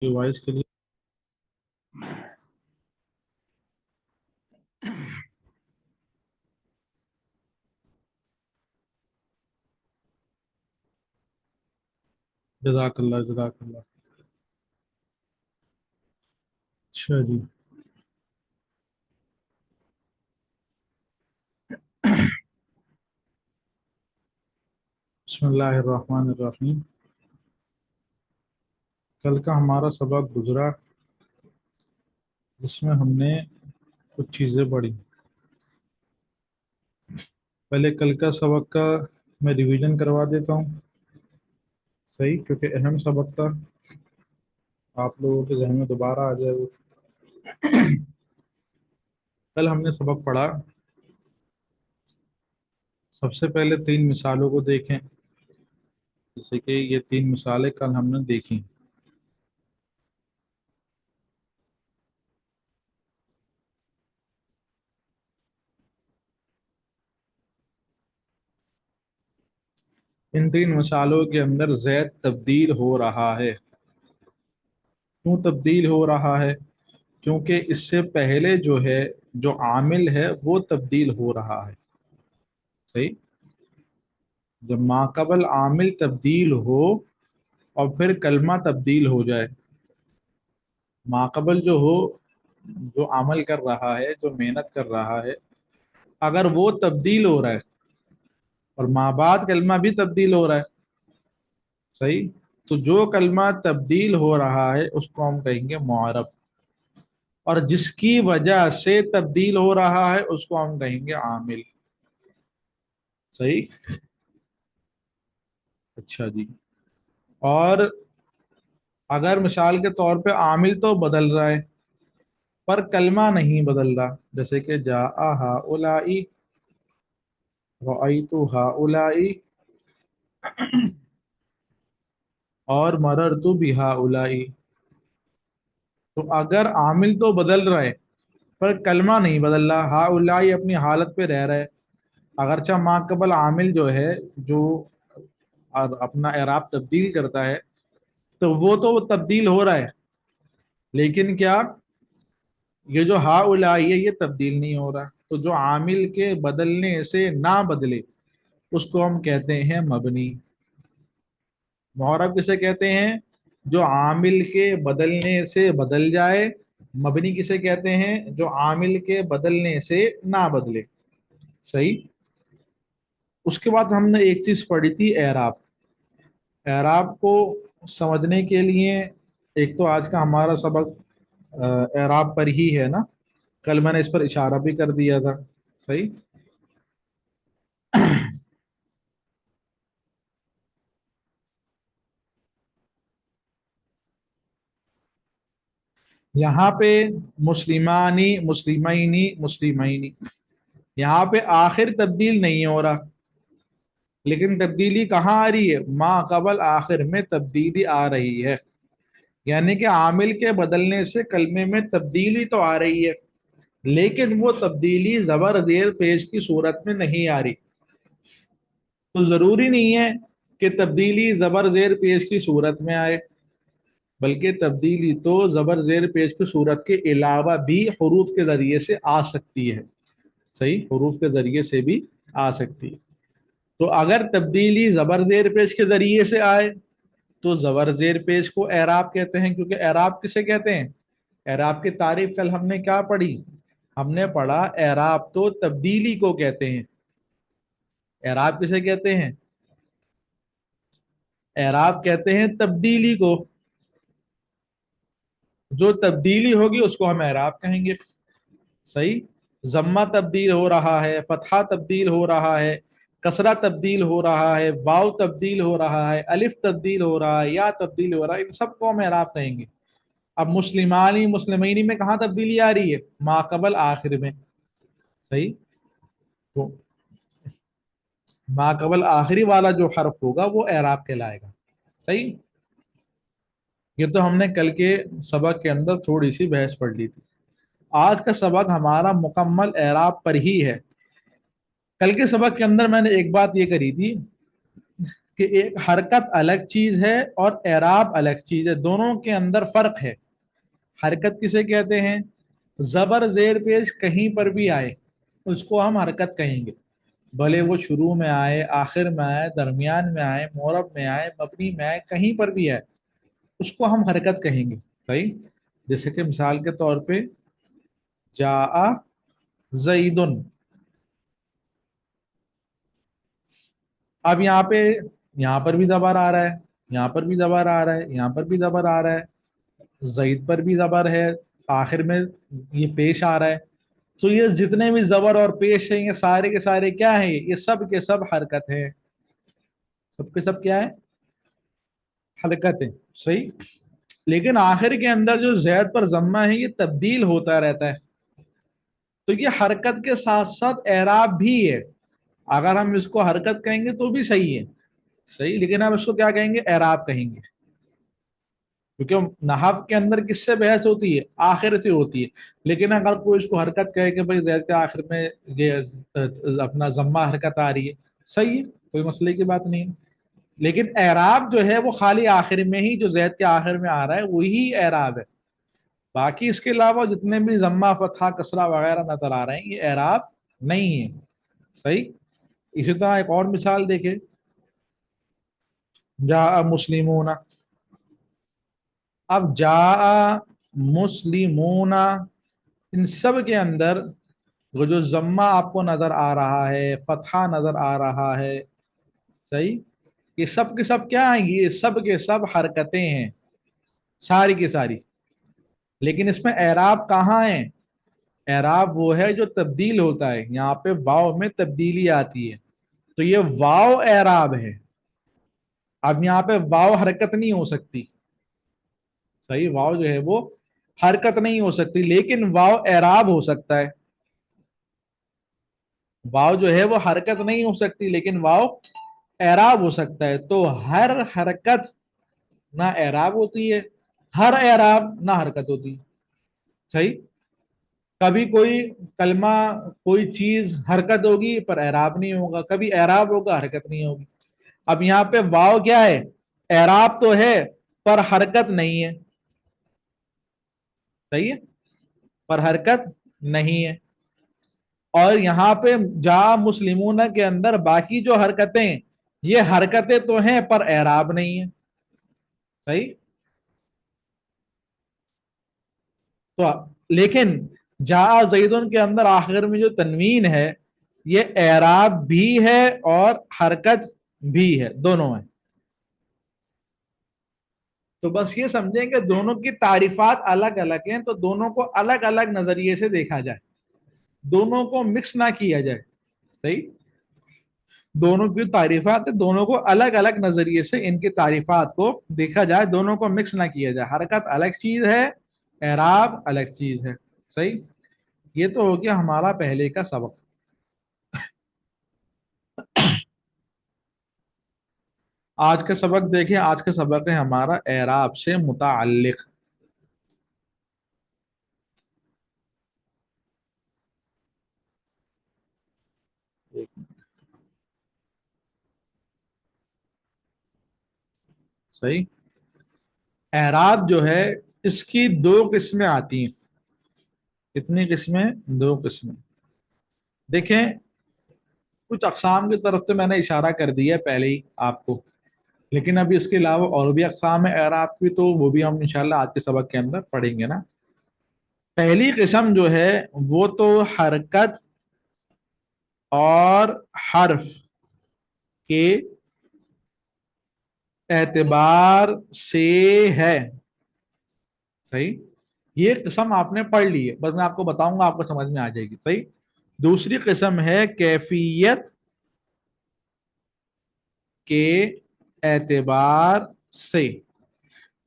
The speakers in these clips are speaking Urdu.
وائس کے لیے جزاک اللہ جزاک اللہ. اچھا جی. بسم اللہ الرحمن الرحیم. کل کا ہمارا سبق گزرا جس میں ہم نے کچھ چیزیں پڑھی. پہلے کل کا سبق کا میں ریویژن کروا دیتا ہوں. صحیح، کیونکہ اہم سبق تھا، آپ لوگوں کے ذہن میں دوبارہ آ جائے وہ. کل ہم نے سبق پڑھا، سب سے پہلے 3 مثالوں کو دیکھیں. جیسے کہ یہ 3 مثالیں کل ہم نے دیکھی. ان 3 مثالوں کے اندر زید تبدیل ہو رہا ہے. کیوں تبدیل ہو رہا ہے؟ کیونکہ اس سے پہلے جو ہے، جو عامل ہے وہ تبدیل ہو رہا ہے. صحیح. جب ماقبل عامل تبدیل ہو اور پھر کلمہ تبدیل ہو جائے، ماقبل جو ہو، جو عمل کر رہا ہے، جو محنت کر رہا ہے، اگر وہ تبدیل ہو رہا ہے اور ماں بعد کلمہ بھی تبدیل ہو رہا ہے. صحیح. تو جو کلمہ تبدیل ہو رہا ہے اس کو ہم کہیں گے معرب، اور جس کی وجہ سے تبدیل ہو رہا ہے اس کو ہم کہیں گے عامل. صحیح. اچھا جی. اور اگر مثال کے طور پہ عامل تو بدل رہا ہے پر کلمہ نہیں بدل رہا، جیسے کہ جاء ہؤلاء، رأیت ہؤلاء، اور مررت بہؤلاء. تو اگر عامل تو بدل رہا ہے پر کلمہ نہیں بدل رہا، ہؤلاء اپنی حالت پہ رہ رہا ہے. اگرچہ ما قبل عامل جو ہے، جو اپنا اعراب تبدیل کرتا ہے، تو وہ تو تبدیل ہو رہا ہے، لیکن کیا یہ جو ہؤلاء ہے یہ تبدیل نہیں ہو رہا. تو جو عامل کے بدلنے سے نہ بدلے اس کو ہم کہتے ہیں مبنی. معرب کسے کہتے ہیں؟ جو عامل کے بدلنے سے بدل جائے. مبنی کسے کہتے ہیں؟ جو عامل کے بدلنے سے نہ بدلے. صحیح. اس کے بعد ہم نے ایک چیز پڑھی تھی، اعراب. اعراب کو سمجھنے کے لیے ایک تو آج کا ہمارا سبق اعراب پر ہی ہے نا، کل میں نے اس پر اشارہ بھی کر دیا تھا. صحیح. یہاں پہ مسلمانی، مسلمینی، مسلمینی، یہاں پہ آخر تبدیل نہیں ہو رہا، لیکن تبدیلی کہاں آ رہی ہے؟ ما قبل آخر میں تبدیلی آ رہی ہے. یعنی کہ عامل کے بدلنے سے کلمے میں تبدیلی تو آ رہی ہے، لیکن وہ تبدیلی زبر زیر پیش کی صورت میں نہیں آ رہی. تو ضروری نہیں ہے کہ تبدیلی زبر زیر پیش کی صورت میں آئے، بلکہ تبدیلی تو زبر زیر پیش کی صورت کے علاوہ بھی حروف کے ذریعے سے آ سکتی ہے. صحیح، حروف کے ذریعے سے بھی آ سکتی ہے. تو اگر تبدیلی زبر زیر پیش کے ذریعے سے آئے تو زبر زیر پیش کو اعراب کہتے ہیں. کیونکہ اعراب کسے کہتے ہیں؟ اعراب کی تعریف کل ہم نے کیا پڑھی؟ ہم نے پڑھا اعراب تو تبدیلی کو کہتے ہیں. اعراب کسے کہتے ہیں؟ اعراب کہتے ہیں تبدیلی کو. جو تبدیلی ہوگی اس کو ہم اعراب کہیں گے. صحیح. ضمہ تبدیل ہو رہا ہے، فتحہ تبدیل ہو رہا ہے، کسرہ تبدیل ہو رہا ہے، واو تبدیل ہو رہا ہے، الف تبدیل ہو رہا ہے، یا تبدیل ہو رہا ہے، ان سب کو ہم اعراب کہیں گے. اب مسلمانی، مسلمینی میں کہاں تبدیلی آ رہی ہے؟ ما قبل آخر میں. صحیح. تو ما قبل آخری والا جو حرف ہوگا وہ اعراب کہلائے گا. صحیح. یہ تو ہم نے کل کے سبق کے اندر تھوڑی سی بحث پڑھ لی تھی. آج کا سبق ہمارا مکمل اعراب پر ہی ہے. کل کے سبق کے اندر میں نے ایک بات یہ کری تھی کہ ایک حرکت الگ چیز ہے اور اعراب الگ چیز ہے، دونوں کے اندر فرق ہے۔ حرکت کسے کہتے ہیں؟ زبر زیر پیش کہیں پر بھی آئے اس کو ہم حرکت کہیں گے، بھلے وہ شروع میں آئے، آخر میں آئے، درمیان میں آئے، معرب میں آئے، مبنی میں آئے، کہیں پر بھی آئے اس کو ہم حرکت کہیں گے، صحیح؟ جیسے کہ مثال کے طور پہ جاء زیدن، اب یہاں پر بھی زبر آ رہا ہے، یہاں پر بھی زبر آ رہا ہے، یہاں پر بھی زبر آ رہا ہے، زید پر بھی زبر ہے، آخر میں یہ پیش آ رہا ہے، تو یہ جتنے بھی زبر اور پیش ہیں یہ سارے کے سارے کیا ہیں؟ یہ سب کے سب حرکت ہیں، سب کے سب کیا ہے؟ حرکت ہیں، صحیح؟ لیکن آخر کے اندر جو زید پر ضمہ ہے یہ تبدیل ہوتا رہتا ہے، تو یہ حرکت کے ساتھ ساتھ اعراب بھی ہے، اگر ہم اس کو حرکت کہیں گے تو بھی صحیح ہے، صحیح، لیکن ہم اس کو کیا کہیں گے؟ اعراب کہیں گے، کیونکہ نحو کے اندر کس سے بحث ہوتی ہے؟ آخر سے ہوتی ہے، لیکن اگر کوئی اس کو حرکت کہے کہ بھائی زید کے آخر میں یہ اپنا ضمہ حرکت آ رہی ہے، صحیح ہے، کوئی مسئلے کی بات نہیں ہے، لیکن اعراب جو ہے وہ خالی آخر میں ہی، جو زید کے آخر میں آ رہا ہے وہی اعراب ہے، باقی اس کے علاوہ جتنے بھی ضمہ فتحہ کسرہ وغیرہ نظر آ رہے ہیں یہ اعراب نہیں ہے، صحیح؟ اسی طرح ایک اور مثال دیکھیں، جاء مسلمون، اب جاء مسلمون ان سب کے اندر وہ جو ضمہ آپ کو نظر آ رہا ہے، فتحہ نظر آ رہا ہے، صحیح، یہ سب کے سب کیا ہیں؟ یہ سب کے سب حرکتیں ہیں، ساری کی ساری، لیکن اس میں اعراب کہاں ہے؟ اعراب وہ ہے جو تبدیل ہوتا ہے، یہاں پہ واو میں تبدیلی آتی ہے تو یہ واو اعراب ہے، اب یہاں پہ واو حرکت نہیں ہو سکتی، صحیح، واو جو ہے وہ حرکت نہیں ہو سکتی، لیکن واو اعراب ہو سکتا ہے، واو جو ہے وہ حرکت نہیں ہو سکتی لیکن واو اعراب ہو سکتا ہے، تو ہر حرکت نہ اعراب ہوتی ہے، ہر اعراب نہ حرکت ہوتی ہے، صحیح؟ کبھی کوئی کلمہ کوئی چیز حرکت ہوگی پر اعراب نہیں ہوگا، کبھی اعراب ہوگا حرکت نہیں ہوگی، اب یہاں پہ واو کیا ہے؟ اعراب تو ہے پر حرکت نہیں ہے، صحیح ہے، پر حرکت نہیں ہے، اور یہاں پہ جا مسلمون کے اندر باقی جو حرکتیں یہ حرکتیں تو ہیں پر اعراب نہیں ہے، صحیح؟ تو لیکن جا زیدن کے اندر آخر میں جو تنوین ہے یہ اعراب بھی ہے اور حرکت بھی ہے، دونوں ہیں، تو بس یہ سمجھیں کہ دونوں کی تعریفات الگ الگ ہیں، تو دونوں کو الگ الگ نظریے سے دیکھا جائے، دونوں کو مکس نہ کیا جائے، صحیح؟ دونوں کی تعریفات دونوں کو الگ الگ نظریے سے ان کی تعریفات کو دیکھا جائے، دونوں کو مکس نہ کیا جائے، حرکت الگ چیز ہے، اعراب الگ چیز ہے، صحیح؟ یہ تو ہو گیا ہمارا پہلے کا سبق۔ آج کا سبق دیکھیں، آج کا سبق ہے ہمارا اعراب سے متعلق، صحیح؟ اعراب جو ہے اس کی دو قسمیں آتی ہیں، کتنی قسمیں؟ دو قسمیں، دیکھیں کچھ اقسام کی طرف تو میں نے اشارہ کر دیا پہلے ہی آپ کو، لیکن ابھی اس کے علاوہ اور بھی اقسام ہے اعراب کی، تو وہ بھی ہم انشاءاللہ آج کے سبق کے اندر پڑھیں گے نا۔ پہلی قسم جو ہے وہ تو حرکت اور حرف کے اعتبار سے ہے، صحیح؟ یہ قسم آپ نے پڑھ لی ہے، بس میں آپ کو بتاؤں گا آپ کو سمجھ میں آ جائے گی، صحیح؟ دوسری قسم ہے کیفیت کے اعتبار سے،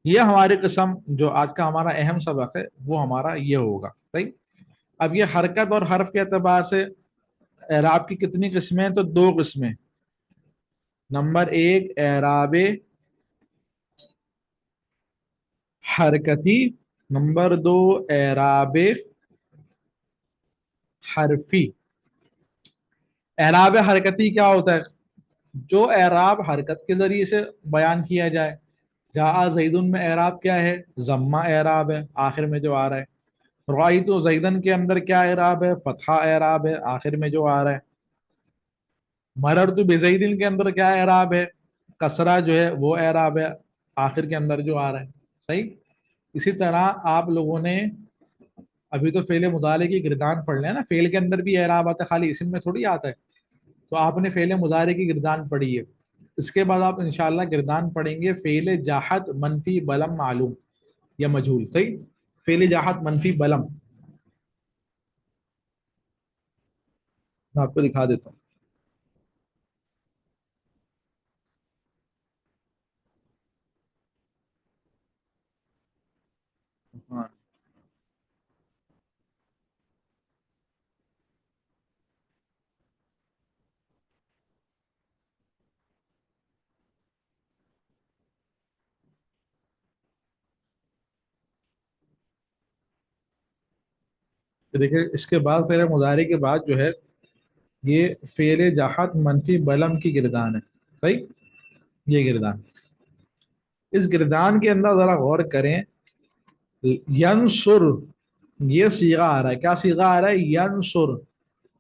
یہ ہماری قسم جو آج کا ہمارا اہم سبق ہے وہ ہمارا یہ ہوگا، صحیح؟ اب یہ حرکت اور حرف کے اعتبار سے اعراب کی کتنی قسمیں؟ تو دو قسمیں، نمبر ایک اعراب حرکتی، نمبر دو اعراب حرفی۔ اعراب حرکتی کیا ہوتا ہے؟ جو اعراب حرکت کے ذریعے سے بیان کیا جائے. جاء زیدن میں اعراب کیا ہے؟ ضمہ اعراب ہے آخر میں جو آ رہا ہے. رأیت زیدن کے اندر کیا اعراب ہے؟ فتحہ اعراب ہے آخر میں جو آ رہا ہے. مررت بزیدن کے اندر کیا اعراب ہے؟ کسرہ جو ہے وہ اعراب ہے آخر کے اندر جو آ رہا ہے. صحیح. اسی طرح آپ لوگوں نے ابھی تو فعل مضارع کی گردان پڑھ لیں نا، فعل کے اندر بھی اعراب آتا ہے، خالی اسم میں تھوڑی آتا ہے. تو آپ نے فعل مضارع کی گردان پڑھی ہے. اس کے بعد آپ انشاءاللہ گردان پڑھیں گے فعل جاحت منفی بلم معلوم یا مجہول. صحیح. فعل جاحت منفی بلم میں آپ کو دکھا دیتا ہوں. ہاں دیکھیں، اس کے بعد فعل مضارع کے بعد جو ہے یہ فعل جاحت منفی بلم کی گردان ہے. صحیح. یہ گردان، اس گردان کے اندر ذرا غور کریں. ینصر یہ صیغہ آ رہا ہے. کیا صیغہ آ رہا ہے؟ ینصر.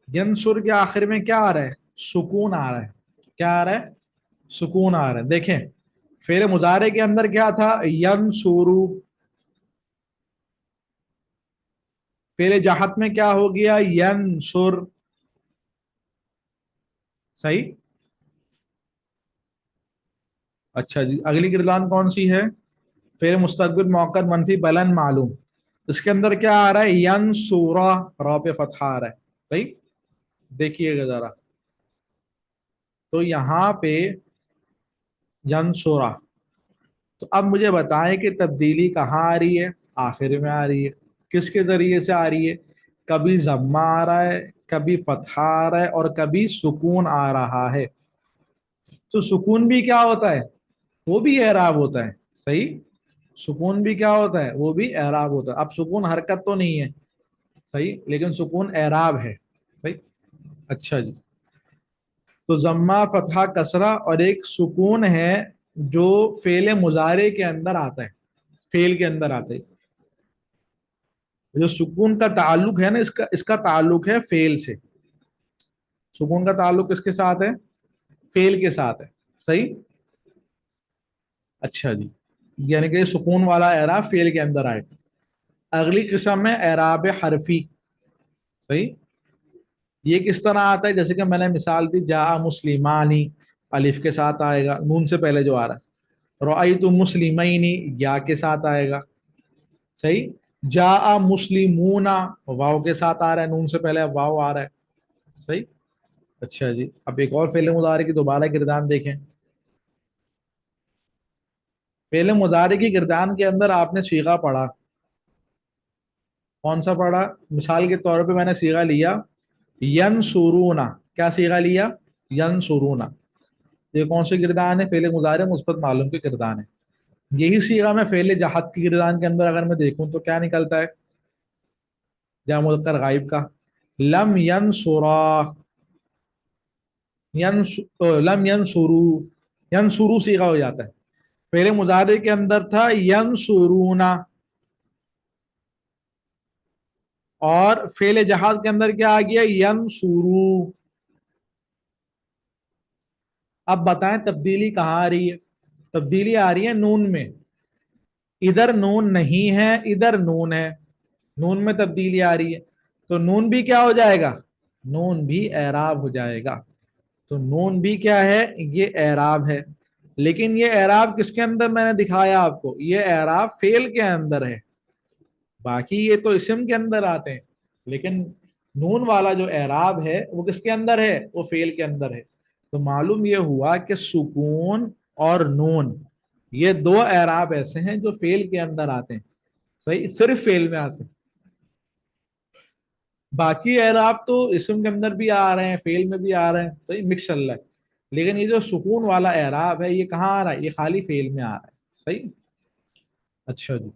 ینصر کے آخر میں کیا آ رہا ہے؟ سکون آ رہا ہے. کیا آ رہا ہے؟ سکون آ رہا ہے. دیکھیں فعل مضارع کے اندر کیا تھا؟ ینصرو. فعل جاحت میں کیا ہو گیا؟ ینصر. صحیح. اچھا جی، اگلی گردان کون سی ہے؟ فعل مستقبل موقر منفی بلن معلوم. اس کے اندر کیا آ رہا ہے؟ ینصورا. را پہ فتحہ آ رہا ہے. صحیح. دیکھیے گا ذرا. تو یہاں پہ ینصورا. تو اب مجھے بتائیں کہ تبدیلی کہاں آ رہی ہے؟ آخر میں آ رہی ہے. کس کے ذریعے سے آ رہی ہے؟ کبھی ضمہ آ رہا ہے، کبھی فتحہ آ رہا ہے، اور کبھی سکون آ رہا ہے. تو سکون بھی کیا ہوتا ہے؟ وہ بھی اعراب ہوتا ہے. صحیح. سکون بھی کیا ہوتا ہے؟ وہ بھی اعراب ہوتا ہے. اب سکون حرکت تو نہیں ہے. صحیح، لیکن سکون اعراب ہے. صحیح. اچھا جی. تو ضمہ، فتحہ، کسرہ اور ایک سکون ہے جو فعل مضارع کے اندر آتا ہے. فعل کے اندر آتا ہے. جو سکون کا تعلق ہے نا، اس کا تعلق ہے فعل سے. سکون کا تعلق کس کے ساتھ ہے؟ فعل کے ساتھ ہے. صحیح. اچھا جی. یعنی کہ سکون والا اعراب فعل کے اندر آئے. اگلی قسم ہے اعراب حرفی. صحیح. یہ کس طرح آتا ہے؟ جیسے کہ میں نے مثال دی، جاء مسلمانی الف کے ساتھ آئے گا، نون سے پہلے جو آ رہا ہے. رأیت مسلمینی یا کے ساتھ آئے گا. صحیح. جاء مسلمون واو کے ساتھ آ رہا ہے، نون سے پہلے واو آ رہا ہے. صحیح. اچھا جی. اب ایک اور فعل مضارع کی دوبارہ گردان دیکھیں. فعل مضارع کی گردان کے اندر آپ نے صیغہ پڑھا. کون سا پڑھا؟ مثال کے طور پہ میں نے صیغہ لیا ینصرون. کیا صیغہ لیا؟ ینصرون. یہ کون سی گردان ہے؟ فعل مضارع مثبت معلوم کی گردان ہے. یہی صیغہ میں فعل جہت کی گردان کے اندر اگر میں دیکھوں تو کیا نکلتا ہے؟ جمع مذکر غائب کا. لم ینصرا. لم ینصرو. ینصرو صیغہ ہو جاتا ہے. فعل مضارع کے اندر تھا ینصرون، اور فعل جہاد کے اندر کیا آ گیا؟ ینصرو. اب بتائیں تبدیلی کہاں آ رہی ہے؟ تبدیلی آ رہی ہے نون میں. ادھر نون نہیں ہے، ادھر نون ہے. نون میں تبدیلی آ رہی ہے. تو نون بھی کیا ہو جائے گا؟ نون بھی اعراب ہو جائے گا. تو نون بھی کیا ہے؟ یہ اعراب ہے. لیکن یہ اعراب کس کے اندر میں نے دکھایا آپ کو؟ یہ اعراب فعل کے اندر ہے. باقی یہ تو اسم کے اندر آتے ہیں، لیکن نون والا جو اعراب ہے وہ کس کے اندر ہے؟ وہ فعل کے اندر ہے. تو معلوم یہ ہوا کہ سکون اور نون یہ دو اعراب ایسے ہیں جو فعل کے اندر آتے ہیں. صحیح. صرف فعل میں آتے ہیں. باقی اعراب تو اسم کے اندر بھی آ رہے ہیں، فعل میں بھی آ رہے ہیں. صحیح، مکس چل رہا ہے. لیکن یہ جو سکون والا اعراب ہے یہ کہاں آ رہا ہے؟ یہ خالی فعل میں آ رہا ہے. صحیح. اچھا جی.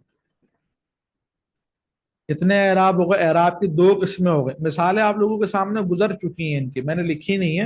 کتنے اعراب ہو گئے؟ اعراب کی دو قسمیں ہو گئے. مثالیں آپ لوگوں کے سامنے گزر چکی ہیں، ان کی میں نے لکھی نہیں ہے.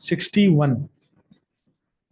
61।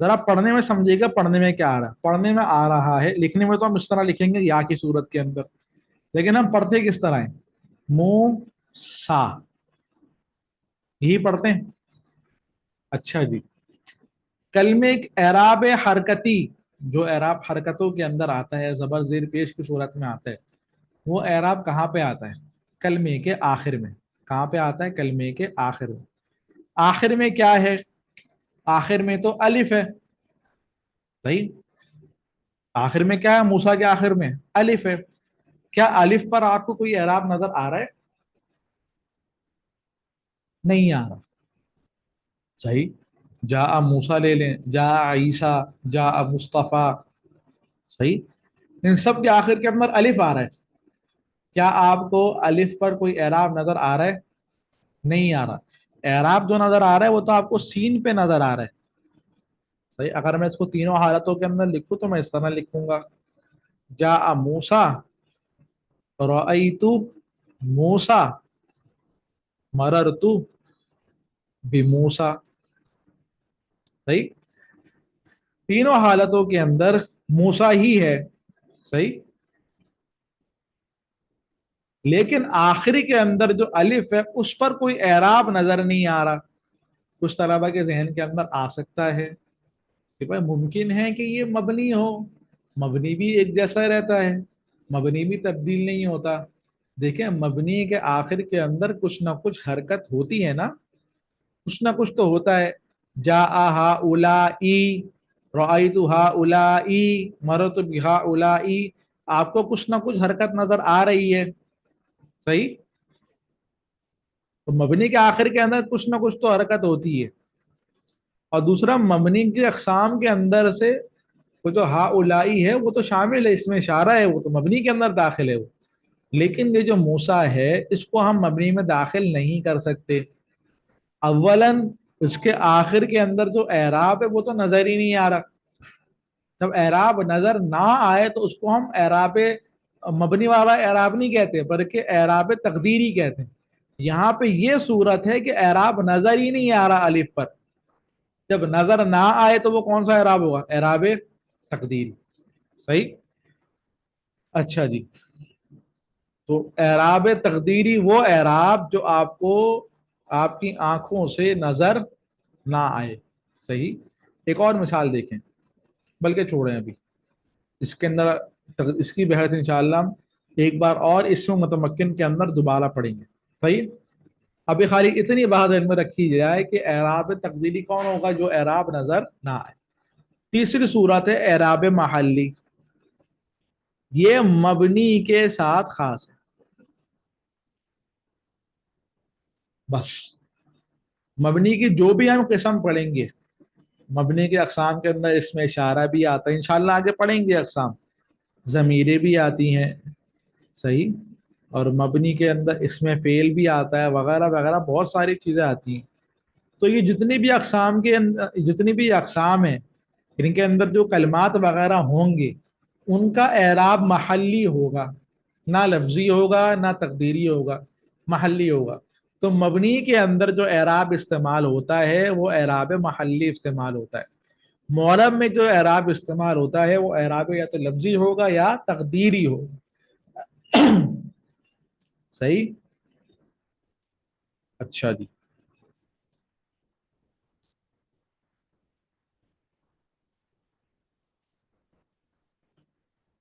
ذرا پڑھنے میں سمجھیے گا پڑھنے میں کیا آ رہا ہے. پڑھنے میں آ رہا ہے، لکھنے میں تو ہم اس طرح لکھیں گے یا کی صورت کے اندر، لیکن ہم پڑھتے کس طرح ہیں؟ منہ سا، یہی پڑھتے ہیں. اچھا جی، کلمے اعراب حرکتی، جو اعراب حرکتوں کے اندر آتا ہے، زبر زیر پیش کی صورت میں آتا ہے، وہ اعراب کہاں پہ آتا ہے؟ کلمے کے آخر میں. کہاں پہ آتا ہے؟ کلمے کے آخر میں. آخر میں کیا ہے؟ آخر میں تو الف ہے. صحیح. آخر میں کیا ہے؟ موسیٰ کے آخر میں الف ہے. کیا الف پر آپ کو کوئی اعراب نظر آ رہا ہے؟ نہیں آ رہا. صحیح. جا موسیٰ لے لیں، جا عیسیٰ، جا مصطفیٰ. صحیح. ان سب کے آخر کے اندر الف آ رہا ہے. کیا آپ کو الف پر کوئی اعراب نظر آ رہا ہے؟ نہیں آ رہا. اعراب جو نظر آ رہا ہے وہ تو آپ کو سین پہ نظر آ رہا ہے. صحیح. اگر میں اس کو تینوں حالتوں کے اندر لکھوں تو میں اس طرح لکھوں گا: جا موسیٰ، رأیت موسیٰ، مررت بموسیٰ. صحیح. تینوں حالتوں کے اندر موسیٰ ہی ہے. صحیح. لیکن آخری کے اندر جو الف ہے اس پر کوئی اعراب نظر نہیں آ رہا. کچھ طلبہ کے ذہن کے اندر آ سکتا ہے کہ بھائی ممکن ہے کہ یہ مبنی ہو. مبنی بھی ایک جیسا رہتا ہے، مبنی بھی تبدیل نہیں ہوتا. دیکھیں، مبنی کے آخر کے اندر کچھ نہ کچھ حرکت ہوتی ہے نا، کچھ نہ کچھ تو ہوتا ہے. جا ہؤلائی، رأیت ہؤلائی، مررت بہؤلائی. آپ کو کچھ نہ کچھ حرکت نظر آ رہی ہے. صحیح. تو مبنی کے آخر کے اندر کچھ نہ کچھ تو حرکت ہوتی ہے. اور دوسرا، مبنی کی اقسام کے اندر سے وہ جو ہؤلائی ہے وہ تو شامل ہے، اس میں اشارہ ہے، وہ تو مبنی کے اندر داخل ہے وہ. لیکن یہ جو موسیٰ ہے اس کو ہم مبنی میں داخل نہیں کر سکتے. اولاً اس کے آخر کے اندر جو اعراب ہے وہ تو نظر ہی نہیں آ رہا. جب اعراب نظر نہ آئے تو اس کو ہم اعراب مبنی والا اعراب نہیں کہتے بلکہ اعراب تقدیری کہتے ہیں. یہاں پہ یہ صورت ہے کہ اعراب نظر ہی نہیں آ رہا الف پر. جب نظر نہ آئے تو وہ کون سا اعراب ہوگا؟ اعراب تقدیری. صحیح. اچھا جی، تو اعراب تقدیری وہ اعراب جو آپ کو آپ کی آنکھوں سے نظر نہ آئے. صحیح. ایک اور مثال دیکھیں، بلکہ چھوڑیں ابھی اس کے اندر، اس کی بحث انشاءاللہ ہم ایک بار اور اس میں متمکن کے اندر دوبارہ پڑھیں گے. صحیح. ابھی خالی اتنی بات علم میں رکھی جائے کہ اعراب تقدیری کون ہوگا؟ جو اعراب نظر نہ آئے. تیسری صورت ہے اعراب محلی. یہ مبنی کے ساتھ خاص ہے. بس مبنی کی جو بھی ہم قسم پڑھیں گے، مبنی کے اقسام کے اندر اس میں اشارہ بھی آتا ہے، انشاءاللہ آگے پڑھیں گے اقسام. ضمیریں بھی آتی ہیں. صحیح. اور مبنی کے اندر اس میں فعل بھی آتا ہے، وغیرہ وغیرہ بہت ساری چیزیں آتی ہیں. تو یہ جتنی بھی اقسام کے اندر، جتنی بھی اقسام ہیں، ان کے اندر جو کلمات وغیرہ ہوں گے ان کا اعراب محلی ہوگا، نہ لفظی ہوگا نہ تقدیری ہوگا، محلی ہوگا. تو مبنی کے اندر جو اعراب استعمال ہوتا ہے وہ اعراب محلی استعمال ہوتا ہے. معرب میں جو اعراب استعمال ہوتا ہے وہ اعراب یا تو لفظی ہوگا یا تقدیری ہوگا. صحیح. اچھا جی،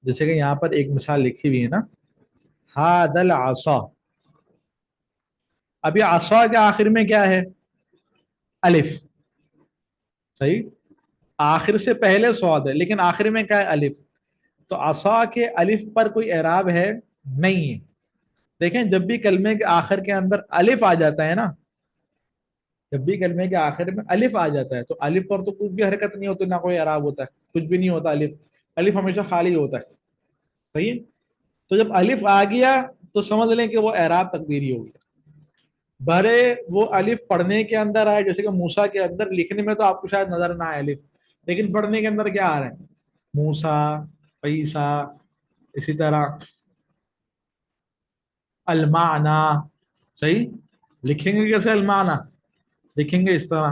جیسے کہ یہاں پر ایک مثال لکھی ہوئی ہے نا، ہاد العصا. ابھی عصا کے آخر میں کیا ہے؟ الف. صحیح. آخر سے پہلے صاد ہے لیکن آخر میں کیا ہے؟ الف. تو عصا کے الف پر کوئی اعراب ہے؟ نہیں ہے. دیکھیں، جب بھی کلمے کے آخر کے اندر الف آ جاتا ہے نا، جب بھی کلمے کے آخر میں الف آ جاتا ہے تو الف پر تو کچھ بھی حرکت نہیں ہوتی، نہ کوئی اعراب ہوتا ہے، کچھ بھی نہیں ہوتا. الف، الف ہمیشہ خالی ہوتا ہے. صحیح. تو جب الف آ گیا تو سمجھ لیں کہ وہ اعراب تقدیری ہو گیا. بھرے وہ الف پڑھنے کے اندر آئے، جیسے کہ موسیٰ کے اندر لکھنے میں تو آپ کو شاید نظر نہ آئے الف، لیکن پڑھنے کے اندر کیا آ رہا ہے؟ موسیٰ، عیسیٰ. اسی طرح المعنی. صحیح. لکھیں گے کیسے المعنی؟ لکھیں گے اس طرح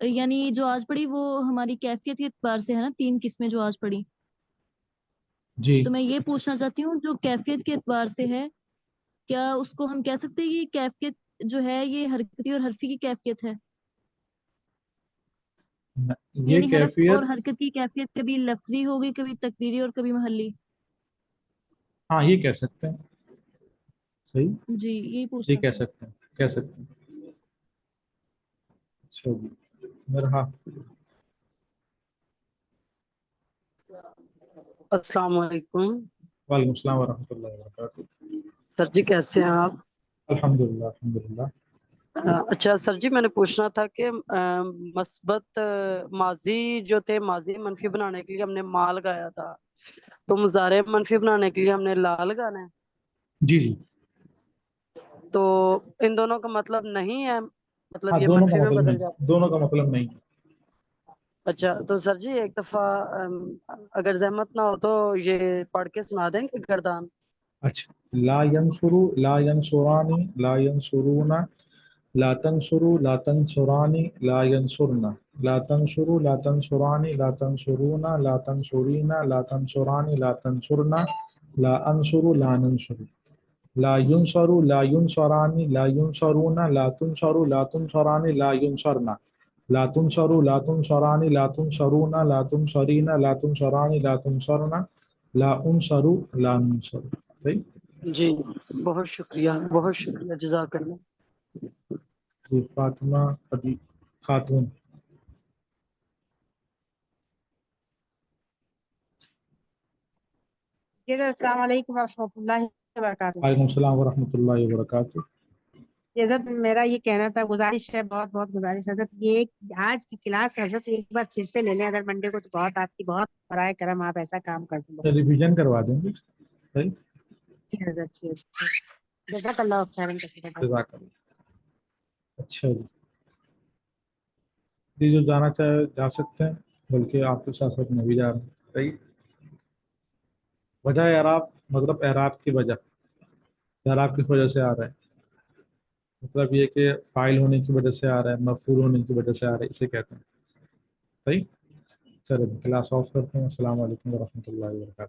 یعنی جو آج پڑھی وہ ہماری کیفیت کے اعتبار سے ہے نا، 3 قسمیں جو آج پڑھی. جی تو میں یہ پوچھنا چاہتی ہوں جو کیفیت کے اعتبار سے ہے، کیا اس کو ہم کہہ سکتے ہیں کہ کیفیت جو ہے یہ حرکتی اور حرفی کی کیفیت ہے؟ یہ یعنی حرف اور کیفیت، حرکت کی کیفیت کبھی لفظی ہوگی، کبھی تقدیری اور کبھی محلی. ہاں یہ کہہ سکتے ہیں، صحیح، جی یہی یہ پوچھنا کہہ تھا. سکتے ہیں، کہہ سکتے ہیں. اچھا جی، میرا ہاں. السلام علیکم. وعلیکم السلام ورحمۃ اللہ وبرکاتہ. سر جی کیسے ہیں آپ؟ الحمد للہ الحمد للہ. اچھا سر جی، میں نے پوچھنا تھا کہ مثبت ماضی جو تھے، ماضی منفی بنانے کے لیے ہم نے ما لگایا تھا، تو مضارع منفی بنانے کے لیے ہم نے لا لگانا ہے. جی جی، تو ان دونوں کا مطلب نہیں ہے، مطلب ہاں یہ دونوں کا منفی میں مطلب بدل نہیں، جاتا دونوں کا مطلب نہیں. ہے. اچھا تو سر جی ایک دفعہ اگر زحمت نہ ہو تو یہ پڑھ کے سنا دیں کہ گردان. اچھا، لا ینصرو، لا ینصرانی، لا ینصرون، لا تنصروا، لا تنصرانی، لا ینصرنا، لا تنصروا، لا تنصرانی، لا تنصرون، لا تنصرین، لا تنصرانی، لا تنصرنا، لا انصر، لا ننصر، لا ينصر، لا ينصرانی، لا ينصرون، لا تنصر، لا تنصرانی، لا ينصرنا، لا تنصر، لا تنصرانی، لا تنصرون، لا تنصرین، لا تنصرانی، لا تنصرنا، لا انصر، لا ننصر. صحیح. جی بہت شکریہ، بہت شکریہ، جزاک اللہ. جی فاطمہ خاتون. السلام علیکم ورحمۃ اللہ وبرکاتہ. وعلیکم السلام ورحمۃ اللہ وبرکاتہ. حضرت میرا یہ کہنا تھا، گزارش ہے، بہت بہت گزارش حضرت، یہ آج کی کلاس حضرت ایک بار پھر سے لے لیں اگر منڈے کو، تو بہت آپ کی بہت برائے کرم، آپ ایسا کام کر دیں. ریویژن کروا دیں گے. صحیح. جی حضرت، جی جزاک اللہ خیرا کثیرا. جزاک اللہ. اچھا جی، جی جو جانا چاہے جا سکتے ہیں، بلکہ آپ کے ساتھ ساتھ میں بھی جا رہا ہوں. صحیح. وجہ اعراب، مطلب اعراب کی وجہ، اعراب کس وجہ سے آ رہا ہے، مطلب یہ کہ فاعل ہونے کی وجہ سے آ رہا ہے، مفعول ہونے کی وجہ سے آ رہا ہے، اسے کہتے ہیں. صحیح. چلو کلاس آف کرتے ہیں. السلام علیکم ورحمۃ اللہ وبرکاتہ.